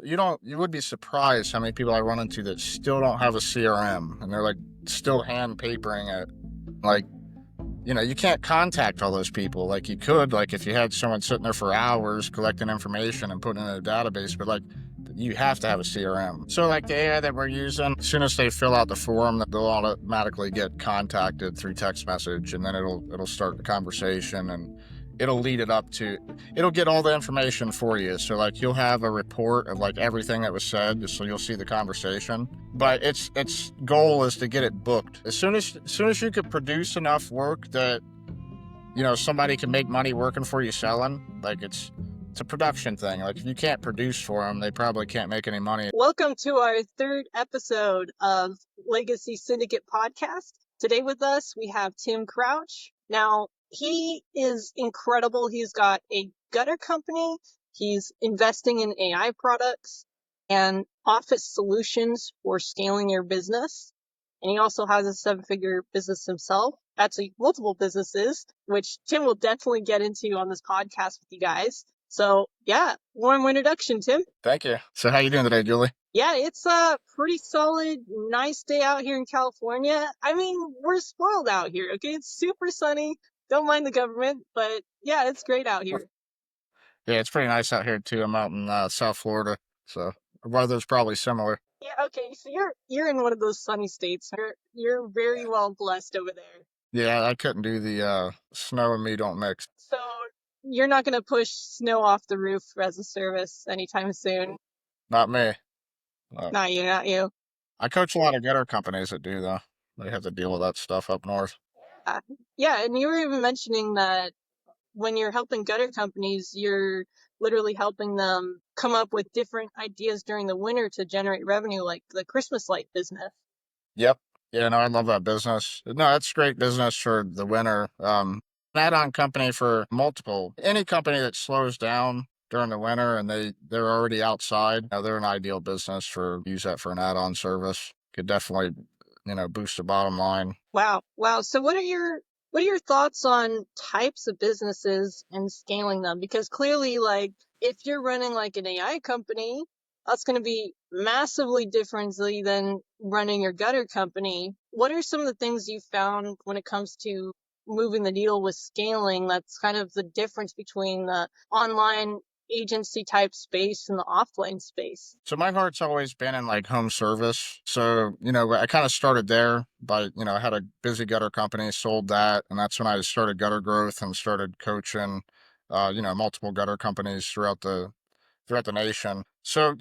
you would be surprised how many people I run into that still don't have a CRM, and they're like still hand papering it. Like, you can't contact all those people like you could, like if you had someone sitting there for hours collecting information and putting it in a database, but like you have to have a CRM. So like the AI that we're using, as soon as they fill out the form, they'll automatically get contacted through text message, and then it'll start the conversation, and it'll lead it up to, it'll get all the information for you. So like you'll have a report of like everything that was said, so you'll see the conversation. But its goal is to get it booked. As soon as you could produce enough work that somebody can make money working for you selling, like it's a production thing. Like if you can't produce for them, they probably can't make any money. Welcome to our third episode of Legacy Syndicate Podcast. Today with us, we have Tim Crouch. Now, he is incredible. He's got a gutter company. He's investing in AI products and office solutions for scaling your business. And he also has a 7-figure business himself. Actually, multiple businesses, which Tim will definitely get into on this podcast with you guys. So, yeah, warm introduction, Tim. Thank you. So how you doing today, Julie? Yeah, it's a pretty solid, nice day out here in California. I mean, we're spoiled out here, okay? It's super sunny. Don't mind the government, but yeah, it's great out here. Yeah, it's pretty nice out here too. I'm out in South Florida, so the weather's probably similar. Yeah, okay, so you're in one of those sunny states. You're very well blessed over there. Yeah, I couldn't do the snow and me don't mix. So you're not going to push snow off the roof as a service anytime soon? Not me. Not you. I coach a lot of gutter companies that do, though. They have to deal with that stuff up north. Yeah, and you were even mentioning that when you're helping gutter companies, you're literally helping them come up with different ideas during the winter to generate revenue, like the Christmas light business. Yep. Yeah, no, I love that business. No, it's great business for the winter. An add-on company for any company that slows down during the winter and they're already outside, they're an ideal business use that for an add-on service. Could definitely, boost the bottom line. Wow. So what are your thoughts on types of businesses and scaling them? Because clearly, like, if you're running like an AI company, that's going to be massively differently than running your gutter company. What are some of the things you found when it comes to moving the needle with scaling? That's kind of the difference between the online agency type space and the offline space. So my heart's always been in like home service. So, I kind of started there by, I had a busy gutter company, sold that. And that's when I started Gutter Growth and started coaching, multiple gutter companies throughout the nation. So,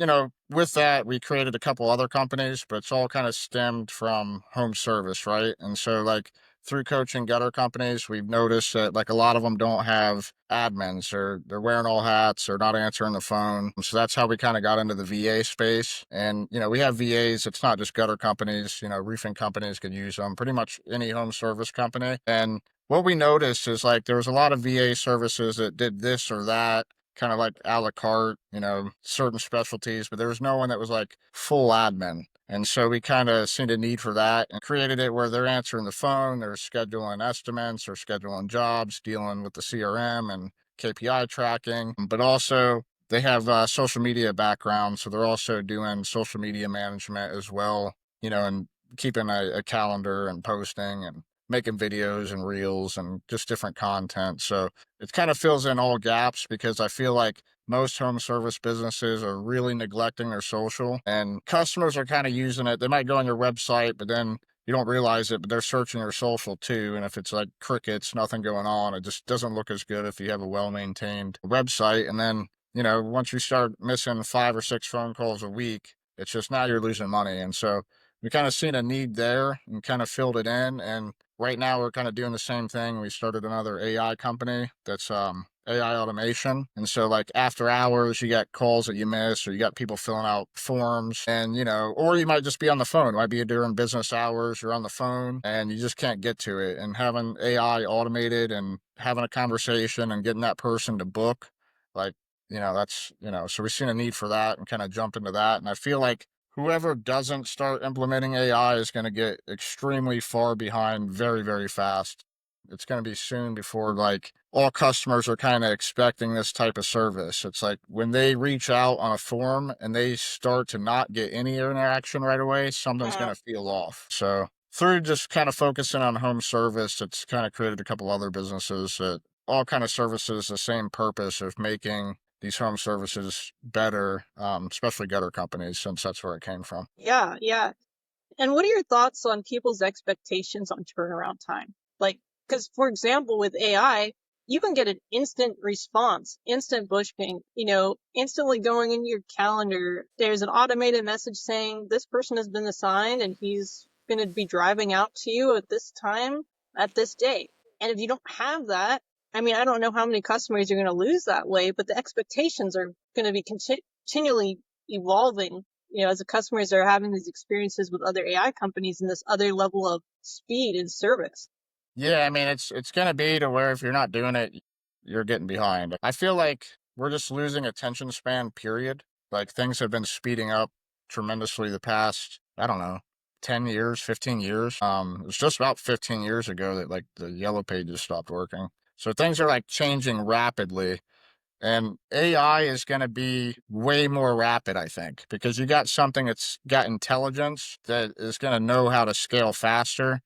with that, we created a couple other companies, but it's all kind of stemmed from home service, right? And so like through coaching gutter companies, we've noticed that like a lot of them don't have admins, or they're wearing all hats or not answering the phone. So that's how we kind of got into the VA space. And, we have VAs. It's not just gutter companies, roofing companies could use them, pretty much any home service company. And what we noticed is like there was a lot of VA services that did this or that, kind of like a la carte, certain specialties, but there was no one that was like full admin. And so we kind of seen a need for that and created it where they're answering the phone, they're scheduling estimates, they're scheduling jobs, dealing with the CRM and KPI tracking, but also they have social media background. So they're also doing social media management as well, and keeping a calendar and posting and making videos and reels and just different content. So it kind of fills in all gaps, because I feel like most home service businesses are really neglecting their social, and customers are kind of using it. They might go on your website, but then you don't realize it, but they're searching your social too. And if it's like crickets, nothing going on, it just doesn't look as good if you have a well-maintained website. And then, once you start missing 5 or 6 phone calls a week, it's just now you're losing money. And so we kind of seen a need there and kind of filled it in. And right now we're kind of doing the same thing. We started another AI company that's AI automation. And so like after hours, you got calls that you miss, or you got people filling out forms, and, or you might just be on the phone. It might be during business hours, you're on the phone and you just can't get to it. And having AI automated and having a conversation and getting that person to book, like, that's, so we've seen a need for that and kind of jump into that. And I feel like whoever doesn't start implementing AI is going to get extremely far behind very, very fast. It's going to be soon before like all customers are kind of expecting this type of service. It's like when they reach out on a form and they start to not get any interaction right away, something's going Mm. to feel off. So through just kind of focusing on home service, it's kind of created a couple other businesses that all kind of services the same purpose of making these home services better, especially gutter companies, since that's where it came from. Yeah, yeah. And what are your thoughts on people's expectations on turnaround time? Like, because for example, with AI, you can get an instant response, instant bush ping, instantly going in your calendar. There's an automated message saying this person has been assigned and he's going to be driving out to you at this time, at this date. And if you don't have that, I mean, I don't know how many customers you're going to lose that way, but the expectations are going to be continually evolving, as the customers are having these experiences with other AI companies and this other level of speed and service. Yeah, I mean, it's gonna be to where if you're not doing it, you're getting behind. I feel like we're just losing attention span, period. Like things have been speeding up tremendously the past, I don't know, 10 years, 15 years. It was just about 15 years ago that like the yellow pages stopped working. So things are like changing rapidly. And AI is going to be way more rapid, I think, because you got something that's got intelligence that is going to know how to scale faster,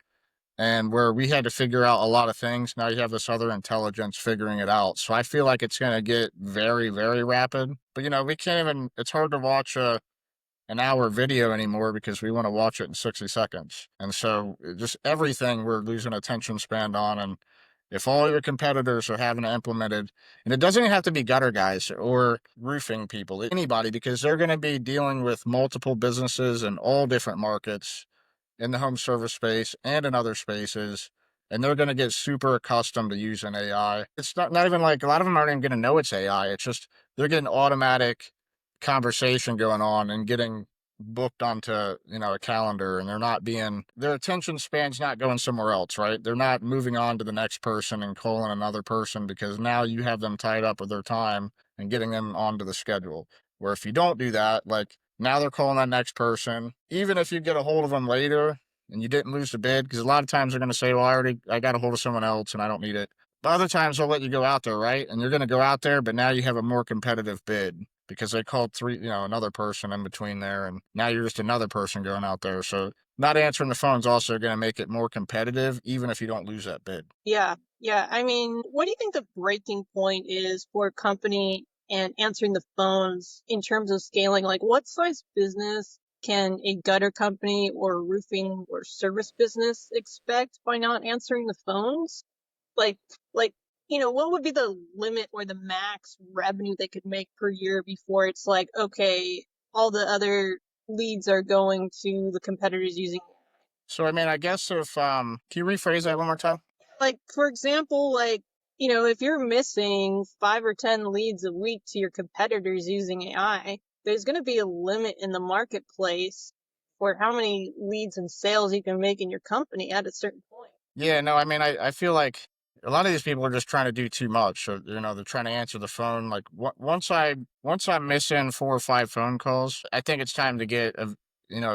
and where we had to figure out a lot of things, now you have this other intelligence figuring it out. So I feel like it's going to get very, very rapid. But we can't even. It's hard to watch an hour video anymore because we want to watch it in 60 seconds. And so just everything we're losing attention span on. And if all your competitors are having it implemented, and it doesn't even have to be gutter guys or roofing people, anybody, because they're going to be dealing with multiple businesses in all different markets in the home service space and in other spaces, and they're going to get super accustomed to using AI. It's not even like a lot of them aren't even going to know it's AI. It's just they're getting automatic conversation going on and getting booked onto a calendar, and they're not being their attention span's not going somewhere else, right? They're not moving on to the next person and calling another person because now you have them tied up with their time and getting them onto the schedule. Where if you don't do that, like now they're calling that next person. Even if you get a hold of them later and you didn't lose the bid, because a lot of times they're going to say, well, I got a hold of someone else and I don't need it. But other times they'll let you go out there, right? And you're going to go out there, but now you have a more competitive bid because they called another person in between there. And now you're just another person going out there. So not answering the phone is also going to make it more competitive, even if you don't lose that bid. Yeah, yeah. I mean, what do you think the breaking point is for a company and answering the phones in terms of scaling? Like, what size business can a gutter company or roofing or service business expect by not answering the phones? Like, like, what would be the limit or the max revenue they could make per year before it's like, okay, all the other leads are going to the competitors using, So, I mean, I guess if, can you rephrase that one more time? like, for example, like, if you're missing 5 or 10 leads a week to your competitors using AI, there's going to be a limit in the marketplace for how many leads and sales you can make in your company at a certain point. Yeah, no, I mean, I feel like a lot of these people are just trying to do too much. So, they're trying to answer the phone. Like once I'm missing 4 or 5 phone calls, I think it's time to get a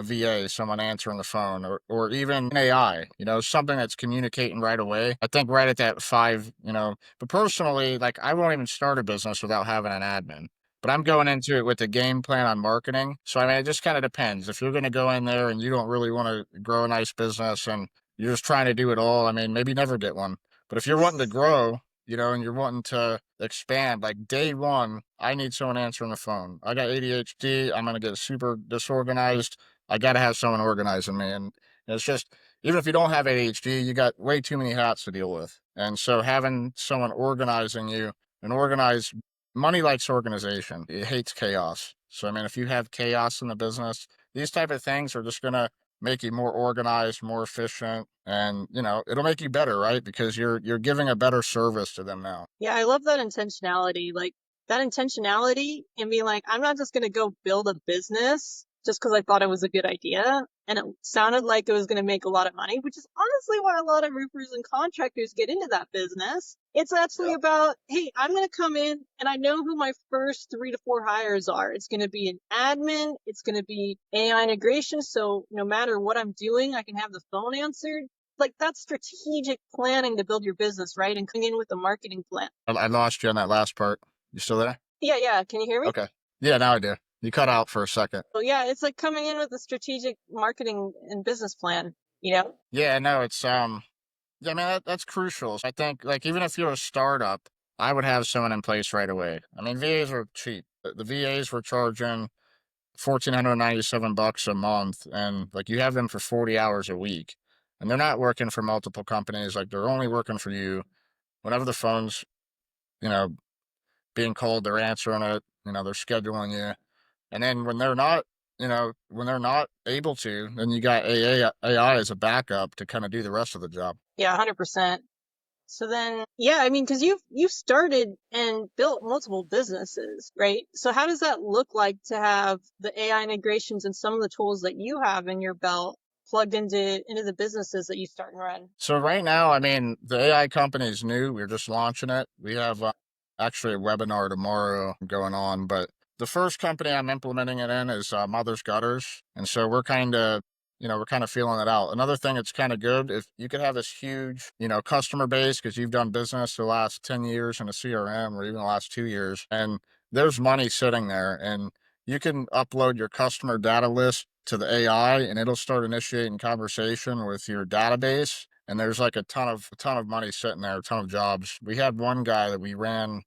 VA, someone answering the phone, or even AI, something that's communicating right away. I think right at that five, but personally, like I won't even start a business without having an admin. But I'm going into it with a game plan on marketing. So I mean, it just kind of depends. If you're going to go in there and you don't really want to grow a nice business and you're just trying to do it all, I mean, maybe never get one. But if you're wanting to grow, and you're wanting to expand, like day one, I need someone answering the phone. I got ADHD. I'm going to get super disorganized. I got to have someone organizing me. And it's just, even if you don't have ADHD, you got way too many hats to deal with. And so having someone organizing you and organize, money likes organization. It hates chaos. So, I mean, if you have chaos in the business, these type of things are just going to make you more organized, more efficient, and it'll make you better, right? Because you're giving a better service to them now. Yeah, I love that intentionality. Like that intentionality and being like, I'm not just going to go build a business just because I thought it was a good idea. And it sounded like it was going to make a lot of money, which is honestly why a lot of roofers and contractors get into that business. It's actually about, hey, I'm going to come in and I know who my first 3 to 4 hires are. It's going to be an admin. It's going to be AI integration. So no matter what I'm doing, I can have the phone answered. Like that's strategic planning to build your business, right? And coming in with a marketing plan. I lost you on that last part. You still there? Yeah, yeah. Can you hear me? Okay. Yeah, now I do. You cut out for a second. So yeah, it's like coming in with a strategic marketing and business plan, you know? Yeah, no, it's yeah, I mean that's crucial. I think like even if you're a startup, I would have someone in place right away. I mean, VAs are cheap. The VAs were charging $1,497 a month, and like you have them for 40 hours a week, and they're not working for multiple companies. Like they're only working for you. Whenever the phone's you know being called, they're answering it. They're scheduling you, and then when they're not. When they're not able to, then you got AI as a backup to kind of do the rest of the job. Yeah, 100%. So then, yeah, I mean, because you've started and built multiple businesses, right? So how does that look like to have the AI integrations and some of the tools that you have in your belt plugged into the businesses that you start and run? So right now, I mean, the AI company is new. We're just launching it. We have actually a webinar tomorrow going on, but the first company I'm implementing it in is Mother's Gutters, and so we're kind of feeling it out. Another thing that's kind of good if you could have this huge, customer base because you've done business the last 10 years in a CRM or even the last 2 years, and there's money sitting there, and you can upload your customer data list to the AI and it'll start initiating conversation with your database. And there's like a ton of money sitting there, a ton of jobs. We had one guy that we ran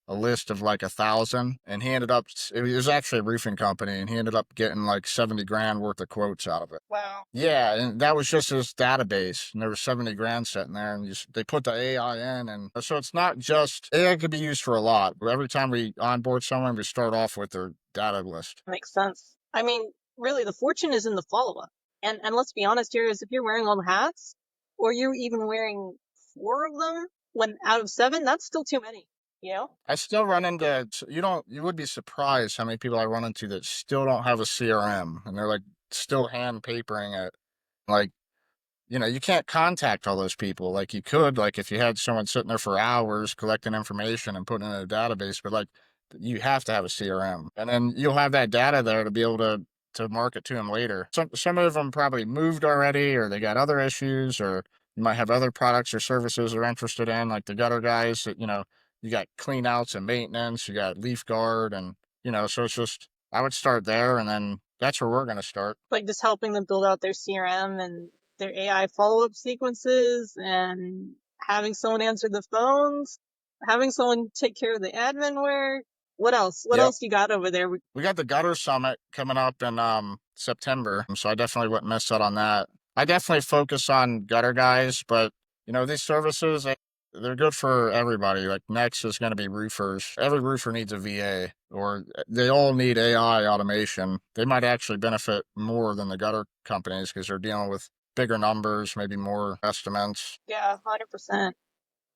a list of like 1,000, and he ended up. It was actually a roofing company, and he ended up getting like 70 grand worth of quotes out of it. Wow. Yeah, and that was just his database, and there was 70 grand sitting there, and they put the AI in, and so it's not just AI could be used for a lot. Every time we onboard someone, we start off with their data list. Makes sense. I mean, really, the fortune is in the follow-up. And let's be honest here, is if you're wearing all the hats, or you're even wearing 4 of them, when out of 7, that's still too many, you know? I still run into you would be surprised how many people I run into that still don't have a CRM and they're like still hand papering it. Like, you can't contact all those people like you could, like if you had someone sitting there for hours collecting information and putting it in a database, but like you have to have a CRM. And then you'll have that data there to be able to market to them later. Some of them probably moved already or they got other issues or you might have other products or services they're interested in, like the gutter guys that, you got clean outs and maintenance, you got leaf guard and so it's just I would start there and then that's where we're gonna start. Like just helping them build out their CRM and their AI follow-up sequences and having someone answer the phones, having someone take care of the admin work. What else? What Yep. else you got over there? We got the Gutter Summit coming up in September, so I definitely wouldn't miss out on that. I definitely focus on gutter guys, but these services they're good for everybody. Like next is going to be roofers. Every roofer needs a VA, or they all need AI automation. They might actually benefit more than the gutter companies because they're dealing with bigger numbers, maybe more estimates. Yeah, 100%.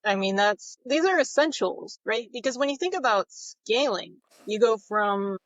I mean, these are essentials, right? Because when you think about scaling, you go from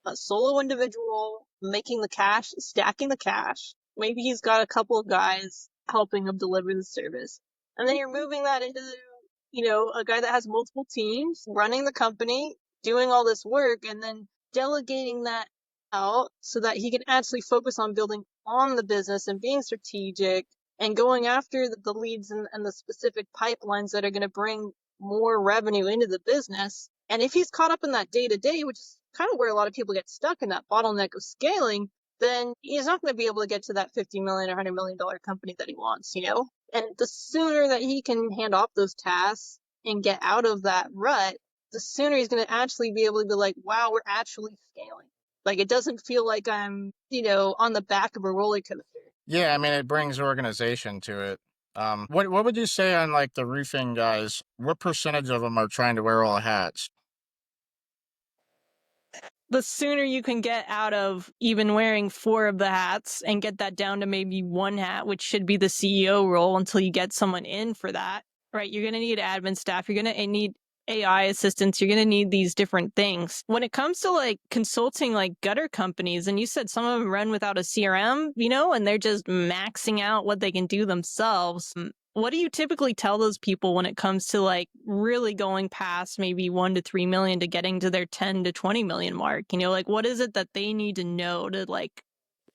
a solo individual making the cash, stacking the cash. Maybe he's got a couple of guys helping him deliver the service. And then you're moving that into, a guy that has multiple teams running the company, doing all this work, and then delegating that out so that he can actually focus on building on the business and being strategic and going after the leads and the specific pipelines that are going to bring more revenue into the business. And if he's caught up in that day to day, which is kind of where a lot of people get stuck in that bottleneck of scaling, then he's not going to be able to get to that 50 million or $100 million company that he wants, And the sooner that he can hand off those tasks and get out of that rut, the sooner he's going to actually be able to be like, wow, we're actually scaling. Like it doesn't feel like I'm, on the back of a roller coaster. Yeah, I mean it brings organization to it. What would you say on like the roofing guys? What percentage of them are trying to wear all hats? The sooner you can get out of even wearing 4 of the hats and get that down to maybe 1 hat, which should be the CEO role until you get someone in for that, right? You're going to need admin staff. You're going to need AI assistants. You're going to need these different things. When it comes to like consulting like gutter companies, and you said some of them run without a CRM, and they're just maxing out what they can do themselves. What do you typically tell those people when it comes to like really going past maybe 1 to 3 million to getting to their 10 to 20 million mark? Like what is it that they need to know to like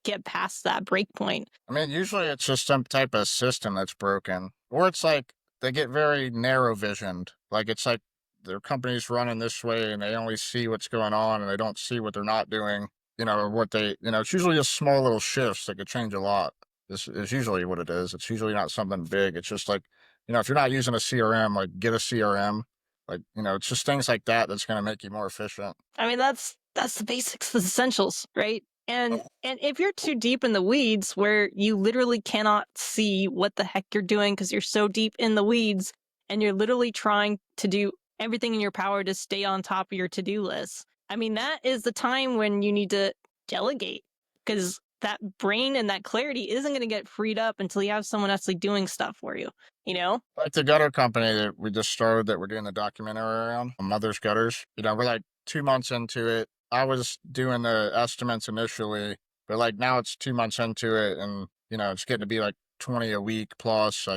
get past that break point. I mean, usually it's just some type of system that's broken, or it's like they get very narrow visioned. Like it's like their company's running this way and they only see what's going on and they don't see what they're not doing, or what it's usually just small little shifts that could change a lot. This is usually what it is. It's usually not something big. It's just like, if you're not using a CRM, like get a CRM. Like, it's just things like that that's going to make you more efficient. I mean, that's the basics, the essentials, right? And if you're too deep in the weeds where you literally cannot see what the heck you're doing because you're so deep in the weeds and you're literally trying to do everything in your power to stay on top of your to-do list, I mean, that is the time when you need to delegate, because that brain and that clarity isn't going to get freed up until you have someone actually doing stuff for you, you know? Like the gutter company that we just started that we're doing the documentary around, Mother's Gutters, we're like 2 months into it. I was doing the estimates initially, but like now it's 2 months into it and, it's getting to be like 20 a week plus.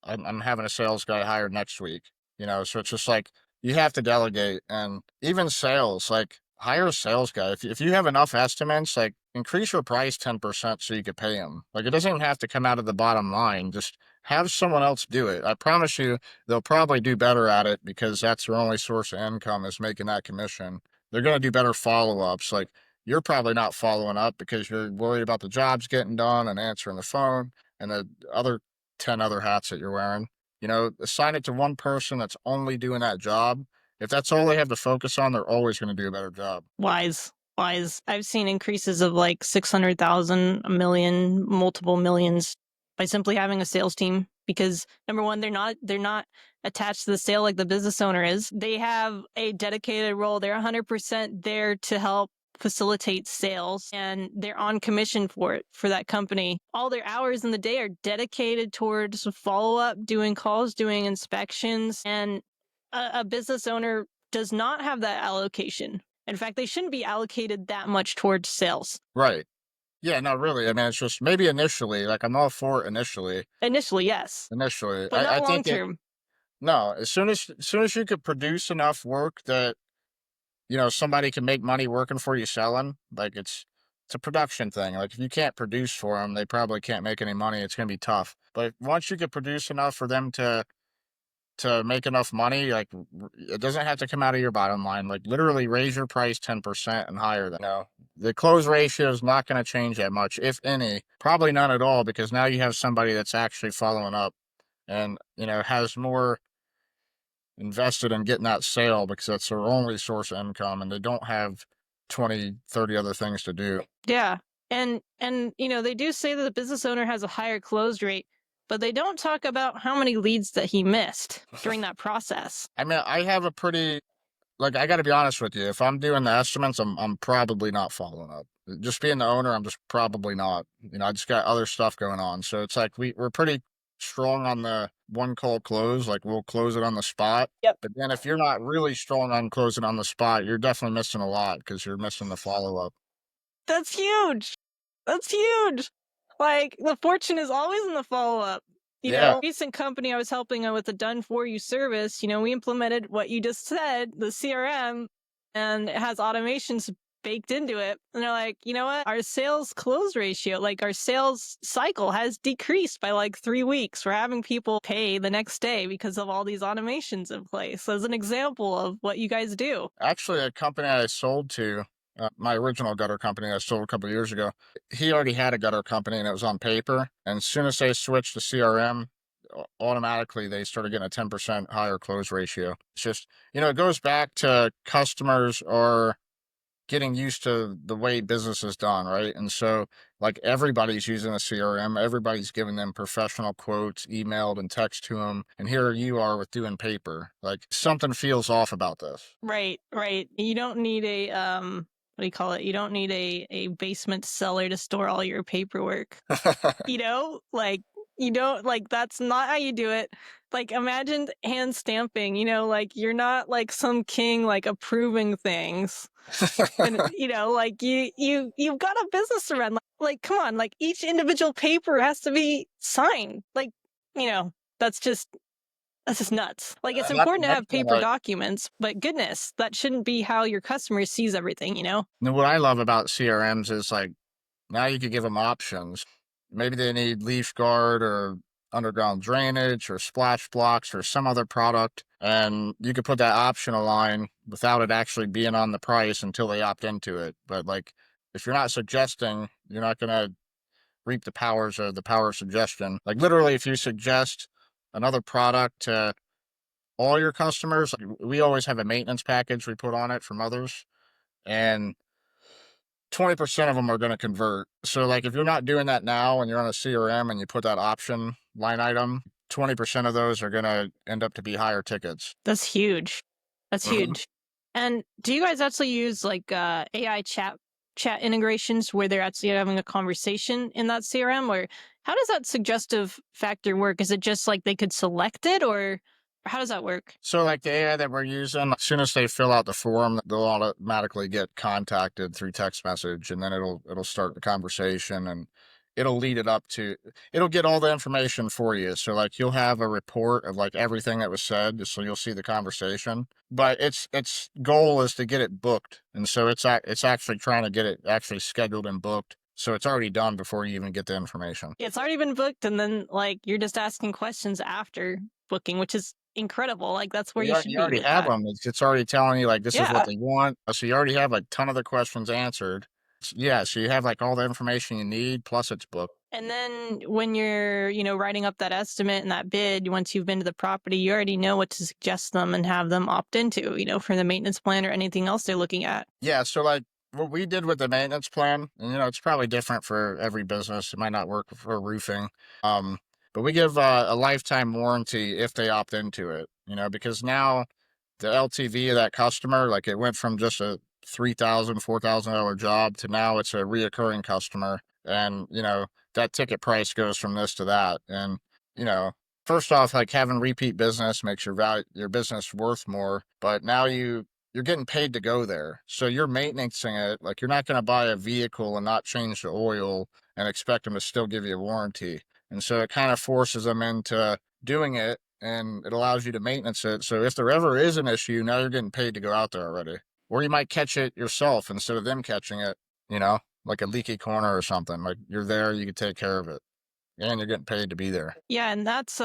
I'm having a sales guy hired next week, so it's just like you have to delegate. And even sales, like hire a sales guy. If you have enough estimates, like increase your price 10% so you could pay them. Like it doesn't even have to come out of the bottom line. Just have someone else do it. I promise you, they'll probably do better at it because that's their only source of income is making that commission. They're going to do better follow ups. Like you're probably not following up because you're worried about the jobs getting done and answering the phone and the other 10 other hats that you're wearing. Assign it to one person that's only doing that job. If that's all they have to focus on, they're always going to do a better job. Wise. I've seen increases of like 600,000, a million, multiple millions by simply having a sales team, because number one, they're not attached to the sale like the business owner is. They have a dedicated role. They're 100% there to help facilitate sales, and they're on commission for that company. All their hours in the day are dedicated towards follow-up, doing calls, doing inspections, and a business owner does not have that allocation. In fact, they shouldn't be allocated that much towards sales. Right. Yeah, no, really. I mean, it's just maybe initially, like I'm all for it initially. Initially, yes. Initially. But not I long think term. no, as soon as you could produce enough work that, somebody can make money working for you selling, like it's a production thing. Like if you can't produce for them, they probably can't make any money. It's going to be tough. But once you could produce enough for them to make enough money, like it doesn't have to come out of your bottom line. Like literally raise your price 10% and higher than. The close ratio is not going to change that much, if any, probably none at all, because now you have somebody that's actually following up and, has more invested in getting that sale because that's their only source of income and they don't have 20, 30 other things to do. Yeah. And they do say that the business owner has a higher close rate, but they don't talk about how many leads that he missed during that process. I mean, I have a pretty, like, I got to be honest with you. If I'm doing the estimates, I'm probably not following up. Just being the owner, I'm just probably not. I just got other stuff going on. So it's like we're pretty strong on the one call close. Like we'll close it on the spot. Yep. But then if you're not really strong on closing on the spot, you're definitely missing a lot because you're missing the follow up. That's huge. That's huge. Like the fortune is always in the follow up. Recent company I was helping with a done for you service, we implemented what you just said, the CRM, and it has automations baked into it. And they're like, you know what? Our sales close ratio, like our sales cycle has decreased by like 3 weeks. We're having people pay the next day because of all these automations in place. As an example of what you guys do. Actually, a company I sold to, my original gutter company I sold a couple of years ago, he already had a gutter company and it was on paper. And as soon as they switched to CRM, automatically they started getting a 10% higher close ratio. It's just, it goes back to customers are getting used to the way business is done, right? And so, like, everybody's using a CRM, everybody's giving them professional quotes, emailed and text to them. And here you are with doing paper. Like, something feels off about this. Right. You don't need a, what do you call it? You don't need a basement cellar to store all your paperwork. That's not how you do it. Like, imagine hand stamping, you're not like some king, like approving things. And, you've got a business to run. Like, come on, like each individual paper has to be signed. Like, that's just nuts. Like, it's important to have paper documents, but goodness, that shouldn't be how your customer sees everything, And what I love about CRMs is like Now you could give them options. Maybe they need leaf guard or underground drainage or splash blocks or some other product. And you could put that optional line without it actually being on the price until they opt into it. But like, if you're not suggesting, you're not going to reap the powers of the power of suggestion. Like literally, if you suggest another product to all your customers, like, we always have a maintenance package we put on it from others, and 20% of them are going to convert. So like if you're not doing that now and you're on a CRM and you put that option line item, 20% of those are going to end up to be higher tickets. That's huge. That's Mhm. huge. And do you guys actually use like AI chat integrations where they're actually having a conversation in that CRM, or how does that suggestive factor work? Is it just like they could select it, or how does that work? So like the AI that we're using, as soon as they fill out the form, they'll automatically get contacted through text message, and then it'll start the conversation, and it'll lead it up to, it'll get all the information for you. So like you'll have a report of like everything that was said, so you'll see the conversation. But its goal is to get it booked, and so it's actually trying to get it actually scheduled and booked. So it's already done before you even get the information. It's already been booked, and then like you're just asking questions after booking, which is incredible. Like that's where you should You be already with have that. them. It's already telling you, like, this is what Yeah. they want. So you already have a ton of the questions answered. Yeah, so you have, like, all the information you need, plus it's booked. And then when you're, writing up that estimate and that bid, once you've been to the property, you already know what to suggest them and have them opt into, for the maintenance plan or anything else they're looking at. Yeah, so, like, what we did with the maintenance plan, and, it's probably different for every business. It might not work for roofing. Um, but we give a lifetime warranty if they opt into it, because now the LTV of that customer, like, it went from just a $3,000, $4,000 job to now it's a reoccurring customer. And, that ticket price goes from this to that. And, you know, first off, like having repeat business makes your business worth more. But now you're getting paid to go there. So you're maintaining it. Like you're not going to buy a vehicle and not change the oil and expect them to still give you a warranty. And so it kind of forces them into doing it, and it allows you to maintenance it. So if there ever is an issue, now you're getting paid to go out there already. Or you might catch it yourself instead of them catching it, like a leaky corner or something. Like you're there, you can take care of it. And you're getting paid to be there. Yeah, and that's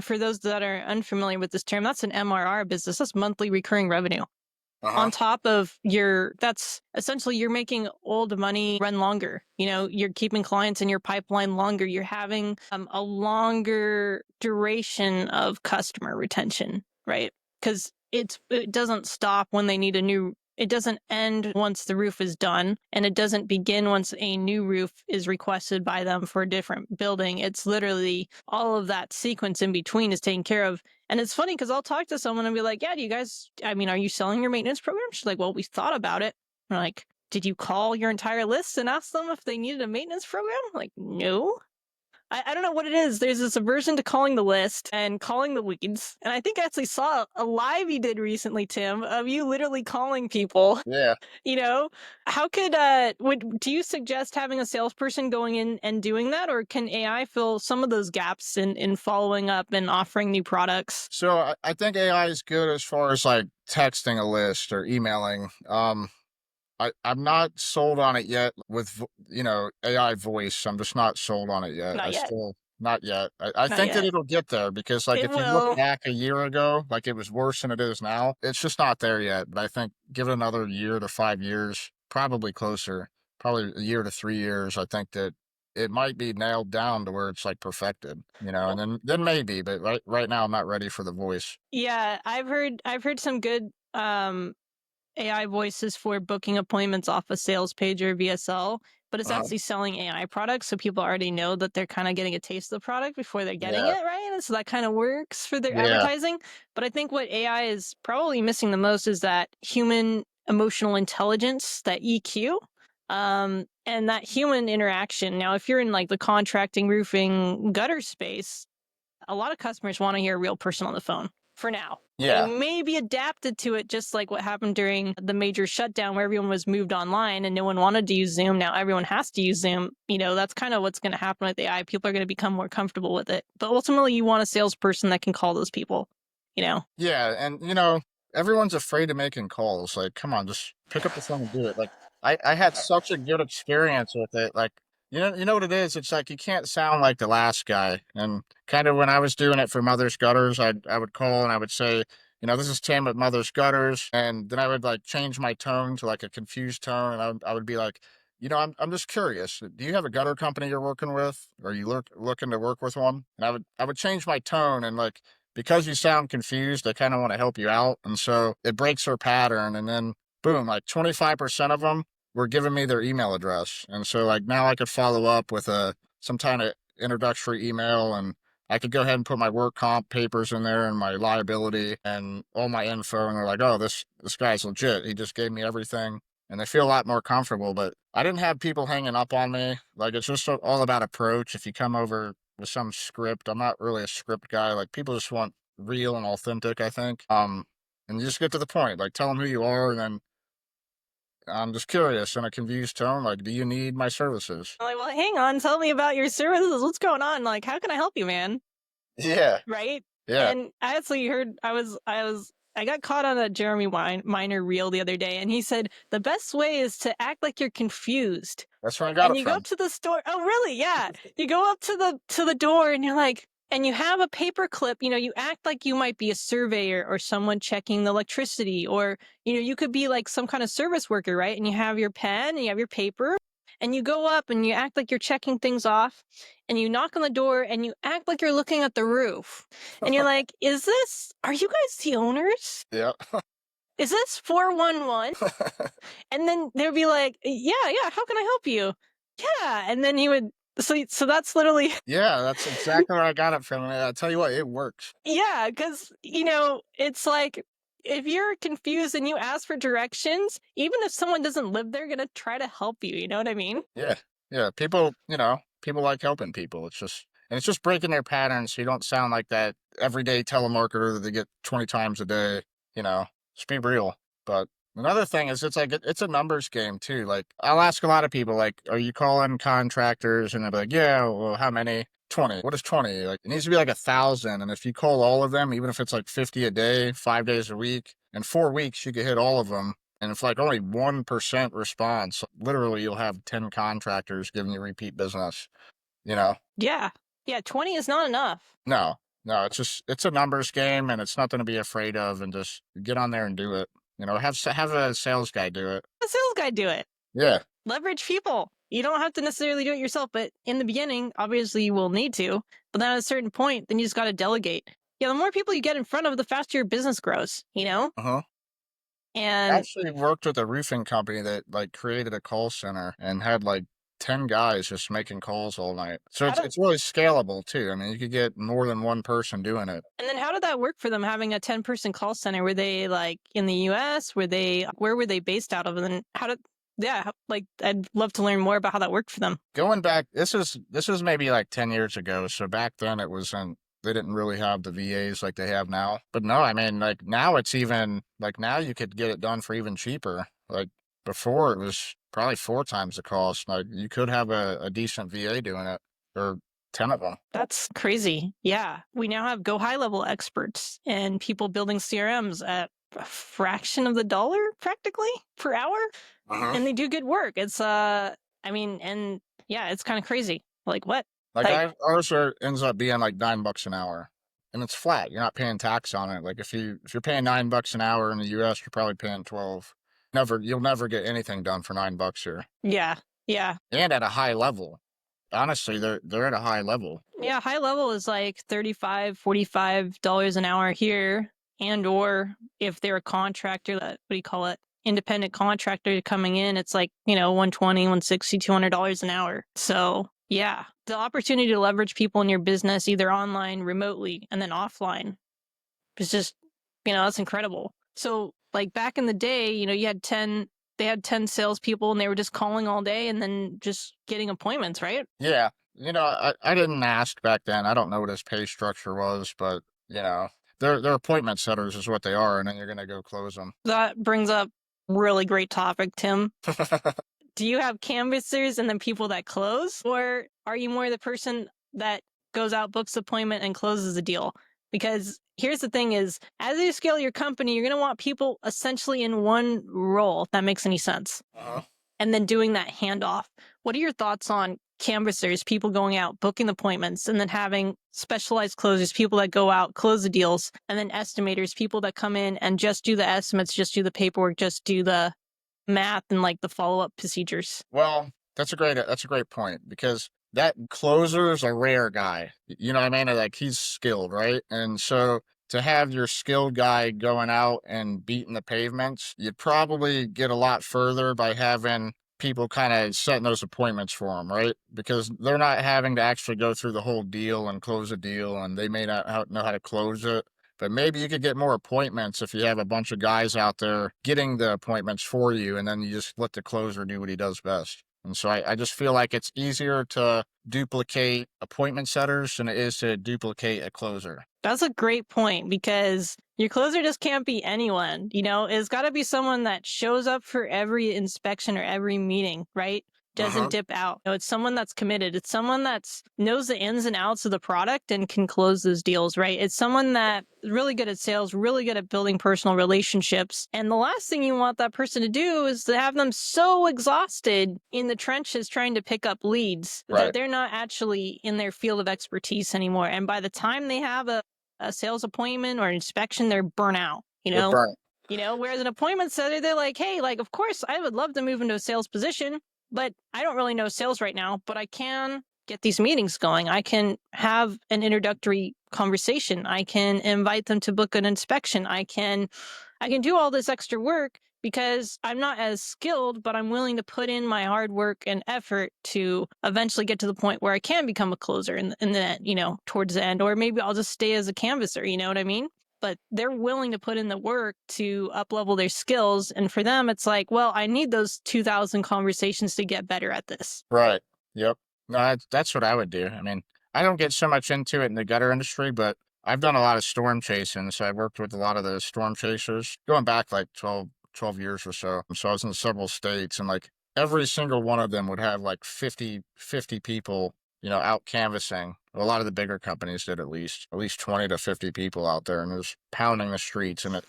for those that are unfamiliar with this term, that's an MRR business. That's monthly recurring revenue. Uh On huh. top of that's essentially you're making old money run longer. You're keeping clients in your pipeline longer. You're having a longer duration of customer retention, right? Because it doesn't stop when they need it doesn't end once the roof is done, and it doesn't begin once a new roof is requested by them for a different building. It's literally all of that sequence in between is taken care of. And it's funny because I'll talk to someone and be like, yeah, are you selling your maintenance program? She's like, well, we thought about it. I'm like, did you call your entire list and ask them if they needed a maintenance program? I'm like, no. I don't know what it is. There's this aversion to calling the list and calling the leads. And I think I actually saw a live you did recently, Tim, of you literally calling people. Yeah. You know, how could do you suggest having a salesperson going in and doing that, or can AI fill some of those gaps in following up and offering new products? So I think AI is good as far as like texting a list or emailing. I'm not sold on it yet with AI voice. I'm just not sold on it yet. Not yet. Not yet. I Not think that yet. it'll get there because like It if you look will. back a year ago, like it was worse than it is now. It's just not there yet. But I think give it another year to 5 years, probably closer, probably a year to 3 years. I think that it might be nailed down to where it's like perfected, and then maybe, but right now I'm not ready for the voice. Yeah, I've heard some good AI voices for booking appointments off a sales page or VSL, but it's Uh-huh. actually selling AI products, so people already know that they're kind of getting a taste of the product before they're getting Yeah. it, right? And so that kind of works for their Yeah. advertising. But I think what AI is probably missing the most is that human emotional intelligence, that EQ, and that human interaction. Now, if you're in like the contracting, roofing, gutter space, a lot of customers want to hear a real person on the phone for now. They Yeah. may be adapted to it, just like what happened during the major shutdown where everyone was moved online and no one wanted to use Zoom. Now everyone has to use Zoom. That's kind of what's going to happen with AI. People are going to become more comfortable with it. But ultimately, you want a salesperson that can call those people, you know? Yeah, and everyone's afraid of making calls. Like, come on, just pick up the phone and do it. Like, I had such a good experience with it. Like, you know what it is? It's like you can't sound like the last guy. And kind of when I was doing it for Mother's Gutters, I would call and I would say, this is Tim at Mother's Gutters, and then I would like change my tone to like a confused tone, and I would be like, I'm just curious. Do you have a gutter company you're working with? Or are you looking to work with one? And I would change my tone, and like because you sound confused, I kind of want to help you out, and so it breaks their pattern, and then boom, like 25% of them were giving me their email address. And so like now I could follow up with some kind of introductory email, and I could go ahead and put my work comp papers in there and my liability and all my info, and they're like, "Oh, this guy's legit. He just gave me everything." And they feel a lot more comfortable. But I didn't have people hanging up on me. Like it's just all about approach. If you come over with some script, I'm not really a script guy. Like people just want real and authentic, I think. And you just get to the point. Like tell them who you are, and then I'm just curious in a confused tone, like, do you need my services? I'm like, well, hang on, tell me about your services. What's going on? Like, how can I help you, man? Yeah, Right? yeah, And I actually heard I got caught on a Jeremy Miner reel the other day, and he said the best way is to act like you're confused. that's where I got And it you go up from. to the store. Oh, really? Yeah. You go up to the door, and you're like, and you have a paper clip. You act like you might be a surveyor or someone checking the electricity, or you could be like some kind of service worker, right? And you have your pen, and you have your paper, and you go up and you act like you're checking things off, and you knock on the door, and you act like you're looking at the roof, and you're like, are you guys the owners? Yeah. Is this 411? And then they'd be like, yeah, how can I help you? Yeah. And then he would, so that's literally, Yeah, that's exactly where I got it from. And I tell you what, it works. yeah, because, it's like, if you're confused and you ask for directions, even if someone doesn't live there, going to try to help you. You know what I mean? Yeah. Yeah. People like helping people. And it's just breaking their patterns so you don't sound like that everyday telemarketer that they get 20 times a day, you know, just be real. But another thing is it's like, it's a numbers game too. Like I'll ask a lot of people, like, are you calling contractors? And they'll be like, yeah, well, how many? 20. What is 20? Like it needs to be like 1,000. And if you call all of them, even if it's like 50 a day, 5 days a week, in 4 weeks, you could hit all of them. And if like only 1% response, literally you'll have 10 contractors giving you repeat business, you know? Yeah. Yeah. 20 is not enough. No, no, it's a numbers game, and it's nothing to be afraid of, and just get on there and do it. Have a sales guy do it. A sales guy do it. Yeah. Leverage people. You don't have to necessarily do it yourself, but in the beginning, obviously you will need to. But then at a certain point, then you just got to delegate. Yeah, the more people you get in front of, the faster your business grows, Uh-huh. I And actually worked with a roofing company that like created a call center and had like 10 guys just making calls all night. So it's really scalable too. I mean, you could get more than one person doing it. and then how did that work for them having a 10-person call center? Were they like in the US? Where were they based out of? And then I'd love to learn more about how that worked for them. Going back, this is maybe like 10 years ago. So back then they didn't really have the VAs like they have now. But no, I mean, like now it's even like now you could get it done for even cheaper. Like before it was probably 4 times the cost. Like you could have a decent VA doing it, or 10 of them. That's crazy. Yeah. We now have go high level experts and people building CRMs at a fraction of the dollar practically per hour. Uh-huh. And they do good work. It's and yeah, it's kind of crazy. Like what? Like ours ends up being like $9 an hour, and it's flat. You're not paying tax on it. Like if you're paying $9 an hour in the U.S., you're probably paying 12. You'll never get anything done for $9 here, Yeah. Yeah. and at a high level. Honestly, they're at a high level. Yeah, high level is like $35, $45 an hour here. And or if they're a contractor, what do you call it? Independent contractor coming in, it's like, 120, 160, $200 an hour. So yeah, the opportunity to leverage people in your business, either online, remotely, and then offline, is just, that's incredible. So like back in the day, they had 10 salespeople and they were just calling all day and then just getting appointments, right? Yeah, I didn't ask back then. I don't know what his pay structure was, but they're appointment setters is what they are, and then you're gonna go close them. That brings up really great topic, Tim. Do you have canvassers and then people that close? Or are you more the person that goes out, books appointment, and closes the deal? Because here's the thing is, as you scale your company, you're going to want people essentially in one role, if that makes any sense. Uh-huh. and then doing that handoff. What are your thoughts on canvassers, people going out, booking appointments, and then having specialized closers, people that go out, close the deals, and then estimators, people that come in and just do the estimates, just do the paperwork, just do the math and like the follow-up procedures? Well, that's a great point because that closer is a rare guy. You know what I mean? Like he's skilled, right? And so to have your skilled guy going out and beating the pavements, you'd probably get a lot further by having people kind of setting those appointments for him, right? Because they're not having to actually go through the whole deal and close a deal, and they may not know how to close it. But maybe you could get more appointments if you have a bunch of guys out there getting the appointments for you, and then you just let the closer do what he does best. And so I just feel like it's easier to duplicate appointment setters than it is to duplicate a closer. That's a great point because your closer just can't be anyone. It's got to be someone that shows up for every inspection or every meeting, right? Doesn't Uh-huh. dip out. It's someone that's committed. It's someone that's knows the ins and outs of the product and can close those deals, right? It's someone that is really good at sales, really good at building personal relationships. And the last thing you want that person to do is to have them so exhausted in the trenches trying to pick up leads that Right. they're not actually in their field of expertise anymore. And by the time they have a sales appointment or inspection, they're burnt out, They're burnt. whereas an appointment setter, they're like, hey, like, of course, I would love to move into a sales position, but I don't really know sales right now, but I can get these meetings going. I can have an introductory conversation. I can invite them to book an inspection. I can do all this extra work because I'm not as skilled, but I'm willing to put in my hard work and effort to eventually get to the point where I can become a closer in the end, towards the end, or maybe I'll just stay as a canvasser, you know what I mean? But they're willing to put in the work to up level their skills. And for them, it's like, well, I need those 2,000 conversations to get better at this. Right. Yep. No, that's what I would do. I mean, I don't get so much into it in the gutter industry, but I've done a lot of storm chasing. So I worked with a lot of the storm chasers going back like 12 years or so. So I was in several states, and like every single one of them would have like 50 people, out canvassing. A lot of the bigger companies did at least 20 to 50 people out there, and it was pounding the streets. And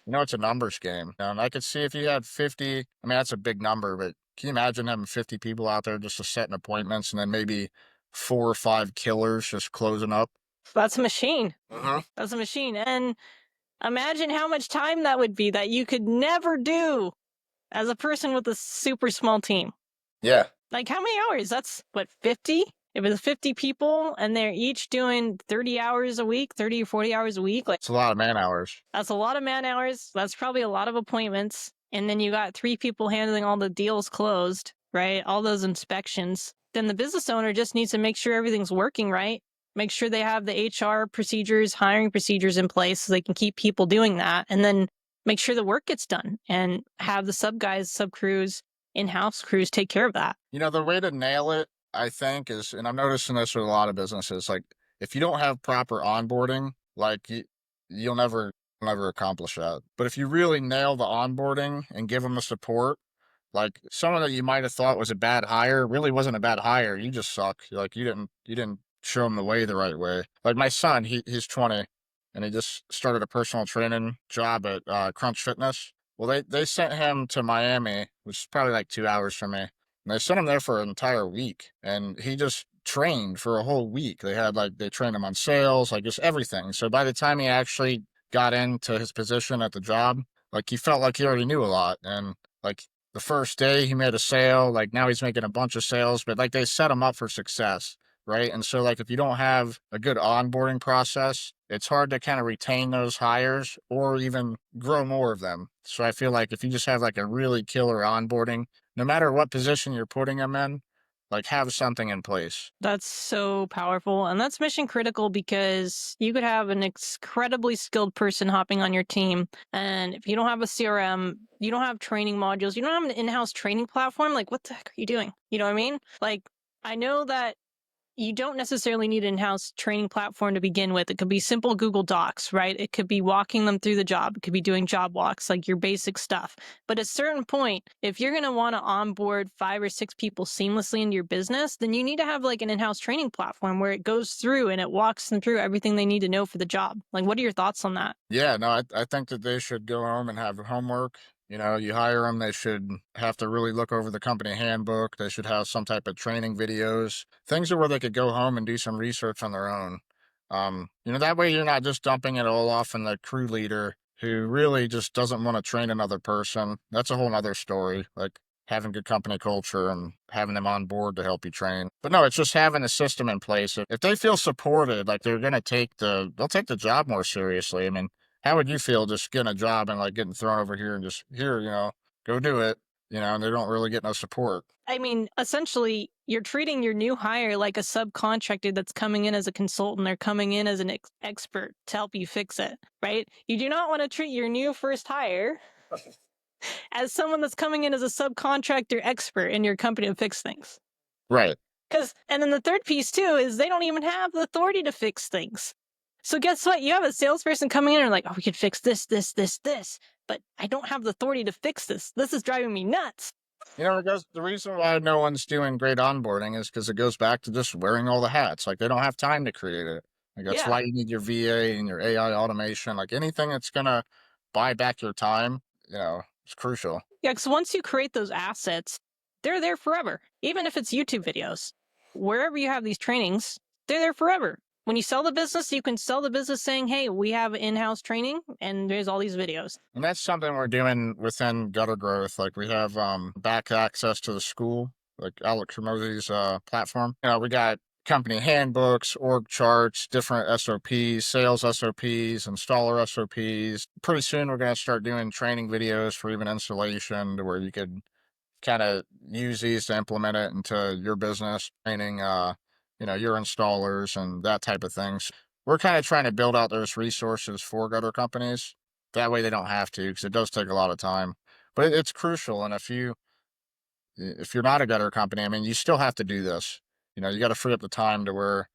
it's a numbers game. And I could see if you had 50, I mean, that's a big number, but can you imagine having 50 people out there just to setting appointments and then maybe 4 or 5 killers just closing up? That's a machine. Uh-huh. That's a machine. And imagine how much time that would be that you could never do as a person with a super small team. Yeah. Like how many hours? That's what, 50? If it's 50 people and they're each doing 30 hours a week, 30 or 40 hours a week, like It's a lot of man hours. that's a lot of man hours. That's probably a lot of appointments. And then you got 3 people handling all the deals closed, right? All those inspections. Then the business owner just needs to make sure everything's working right. Make sure they have the HR procedures, hiring procedures in place so they can keep people doing that. And then make sure the work gets done and have the sub guys, sub crews, in-house crews take care of that. The way to nail it, I think, is, and I'm noticing this with a lot of businesses, like if you don't have proper onboarding, like you'll never accomplish that. But if you really nail the onboarding and give them the support, like someone that you might have thought was a bad hire really wasn't a bad hire. You just suck. Like you didn't show him the way the right way. Like my son, he's 20, and he just started a personal training job at Crunch Fitness. Well, they sent him to Miami, which is probably like 2 hours from me. And they sent him there for an entire week, and he just trained for a whole week. They trained him on sales, like just everything. So by the time he actually got into his position at the job, like he felt like he already knew a lot. And like the first day he made a sale, like now he's making a bunch of sales, but like they set him up for success, right? And so like if you don't have a good onboarding process, it's hard to kind of retain those hires or even grow more of them. So I feel like if you just have like a really killer onboarding, no matter what position you're putting them in, like have something in place. That's so powerful. And that's mission critical because you could have an incredibly skilled person hopping on your team. And if you don't have a CRM, you don't have training modules, you don't have an in-house training platform, like what the heck are you doing? You know what I mean? Like, I know that you don't necessarily need an in-house training platform to begin with. It could be simple Google Docs, right? It could be walking them through the job. It could be doing job walks, like your basic stuff. But at a certain point, if you're going to want to onboard 5 or 6 people seamlessly into your business, then you need to have like an in-house training platform where it goes through and it walks them through everything they need to know for the job. Like, what are your thoughts on that? Yeah, no, I think that they should go home and have homework You hire them, they should have to really look over the company handbook. They should have some type of training videos, things where they could go home and do some research on their own. That way you're not just dumping it all off on the crew leader who really just doesn't want to train another person. That's a whole nother story, like having good company culture and having them on board to help you train. But no, it's just having a system in place. If they feel supported, like they'll take the job more seriously. I mean, how would you feel just getting a job and like getting thrown over here and just here, go do it, and they don't really get no support. I mean, essentially, you're treating your new hire like a subcontractor that's coming in as a consultant or coming in as an expert to help you fix it, right? You do not want to treat your new first hire as someone that's coming in as a subcontractor expert in your company to fix things. Right. And then the third piece too is they don't even have the authority to fix things. So guess what? You have a salesperson coming in and like, oh, we could fix this, but I don't have the authority to fix this. This is driving me nuts. The reason why no one's doing great onboarding is because it goes back to just wearing all the hats. Like they don't have time to create it. Like that's why you need your VA and your AI automation. Like anything that's gonna buy back your time, it's crucial. Yeah, because once you create those assets, they're there forever. Even if it's YouTube videos, wherever you have these trainings, they're there forever. When you sell the business, you can sell the business saying, hey, we have in-house training and there's all these videos. And that's something we're doing within Gutter Growth. Like we have back access to the school, like Alex Hermosi's platform. We got company handbooks, org charts, different SOPs, sales SOPs, installer SOPs. Pretty soon we're going to start doing training videos for even installation to where you could kind of use these to implement it into your business, training, your installers and that type of things. We're kind of trying to build out those resources for gutter companies. That way they don't have to, because it does take a lot of time. But it's crucial. And if you're not a gutter company, I mean, you still have to do this. You got to free up the time to where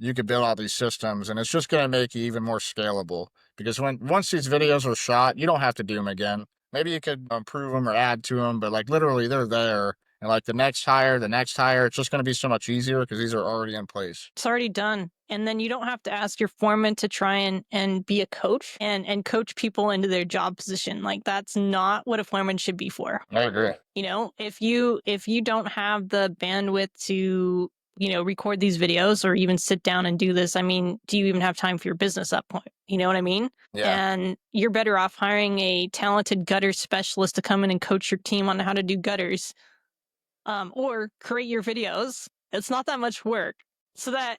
you could build out these systems, and it's just going to make you even more scalable. Because once these videos are shot, you don't have to do them again. Maybe you could improve them or add to them, but like literally they're there. And like the next hire, it's just going to be so much easier because these are already in place. It's already done. And then you don't have to ask your foreman to try and be a coach and coach people into their job position. Like that's not what a foreman should be for. I agree. If you don't have the bandwidth to, record these videos or even sit down and do this, I mean, do you even have time for your business at that point? You know what I mean? Yeah. And you're better off hiring a talented gutter specialist to come in and coach your team on how to do gutters. Or create your videos. It's not that much work, so that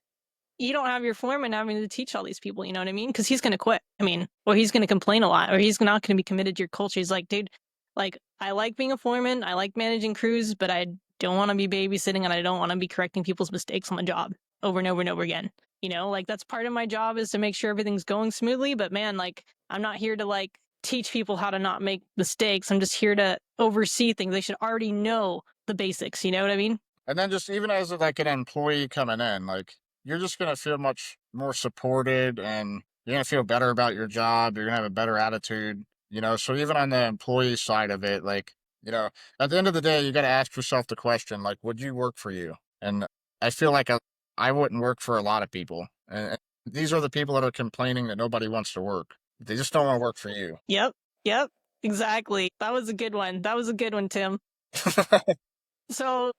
you don't have your foreman having to teach all these people, you know what I mean? Because he's going to quit. I mean, or he's going to complain a lot, or he's not going to be committed to your culture. He's like, dude, like, I like being a foreman. I like managing crews, but I don't want to be babysitting and I don't want to be correcting people's mistakes on the job over and over and over again. Like that's part of my job is to make sure everything's going smoothly. But man, like, I'm not here to like teach people how to not make mistakes. I'm just here to oversee things. They should already know the basics, you know what I mean? And then just even as like an employee coming in, like you're just going to feel much more supported and you're going to feel better about your job. You're going to have a better attitude, so even on the employee side of it, like, at the end of the day, you got to ask yourself the question, like, would you work for you? And I feel like I wouldn't work for a lot of people. And these are the people that are complaining that nobody wants to work. They just don't want to work for you. Yep. Exactly. That was a good one. Tim. So,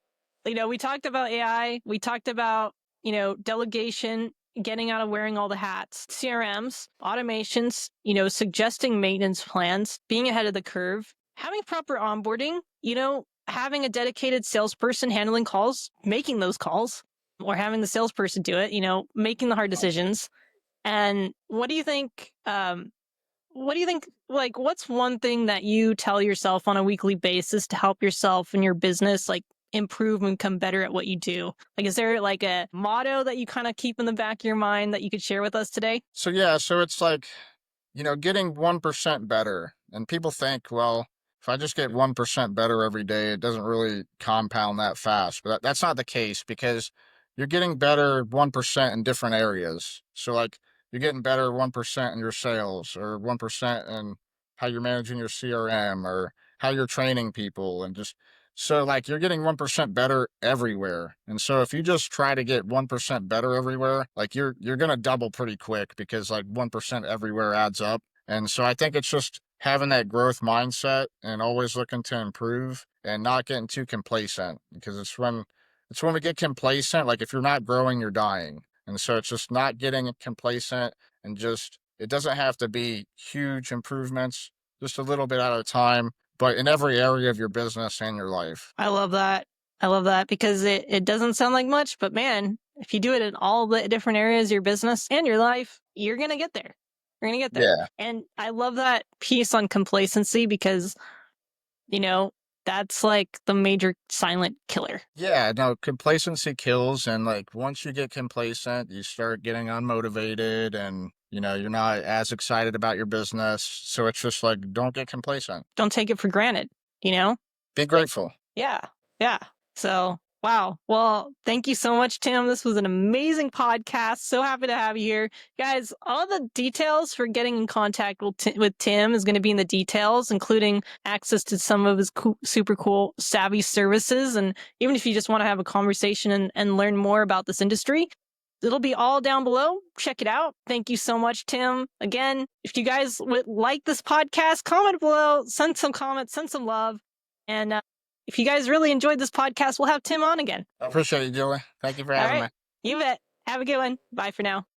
we talked about AI. We talked about, delegation, getting out of wearing all the hats, CRMs, automations, suggesting maintenance plans, being ahead of the curve, having proper onboarding, having a dedicated salesperson handling calls, making those calls, or having the salesperson do it, making the hard decisions. And what do you think? Like, what's one thing that you tell yourself on a weekly basis to help yourself and your business, like, improve and become better at what you do? Like, is there like a motto that you kind of keep in the back of your mind that you could share with us today? So it's like, getting 1% better. And people think, well, if I just get 1% better every day, it doesn't really compound that fast. But that's not the case, because you're getting better 1% in different areas. So like you're getting better 1% in your sales, or 1% in how you're managing your CRM, or how you're training people, and just so like you're getting 1% better everywhere. And so if you just try to get 1% better everywhere, like you're going to double pretty quick, because like 1% everywhere adds up. And so I think it's just having that growth mindset and always looking to improve and not getting too complacent, because it's when we get complacent, like if you're not growing, you're dying. And so it's just not getting complacent, and just it doesn't have to be huge improvements, just a little bit at a time, but in every area of your business and your life. I love that. I love that because it doesn't sound like much, but man, if you do it in all the different areas of your business and your life, you're going to get there. You're going to get there. Yeah. And I love that piece on complacency because, you know, that's like the major silent killer. Yeah, no, complacency kills, and like once you get complacent, you start getting unmotivated, and you're not as excited about your business. So it's just like, don't get complacent. Don't take it for granted, you know? Be grateful. Yeah. Yeah. So, wow. Well, thank you so much, Tim. This was an amazing podcast. So happy to have you here. Guys, all the details for getting in contact with Tim is going to be in the details, including access to some of his super cool savvy services. And even if you just want to have a conversation and learn more about this industry, it'll be all down below. Check it out. Thank you so much, Tim. Again, if you guys would like this podcast, comment below, send some comments, send some love. And if you guys really enjoyed this podcast, we'll have Tim on again. I appreciate you, Julie. Thank you for All having right. me. You bet. Have a good one. Bye for now.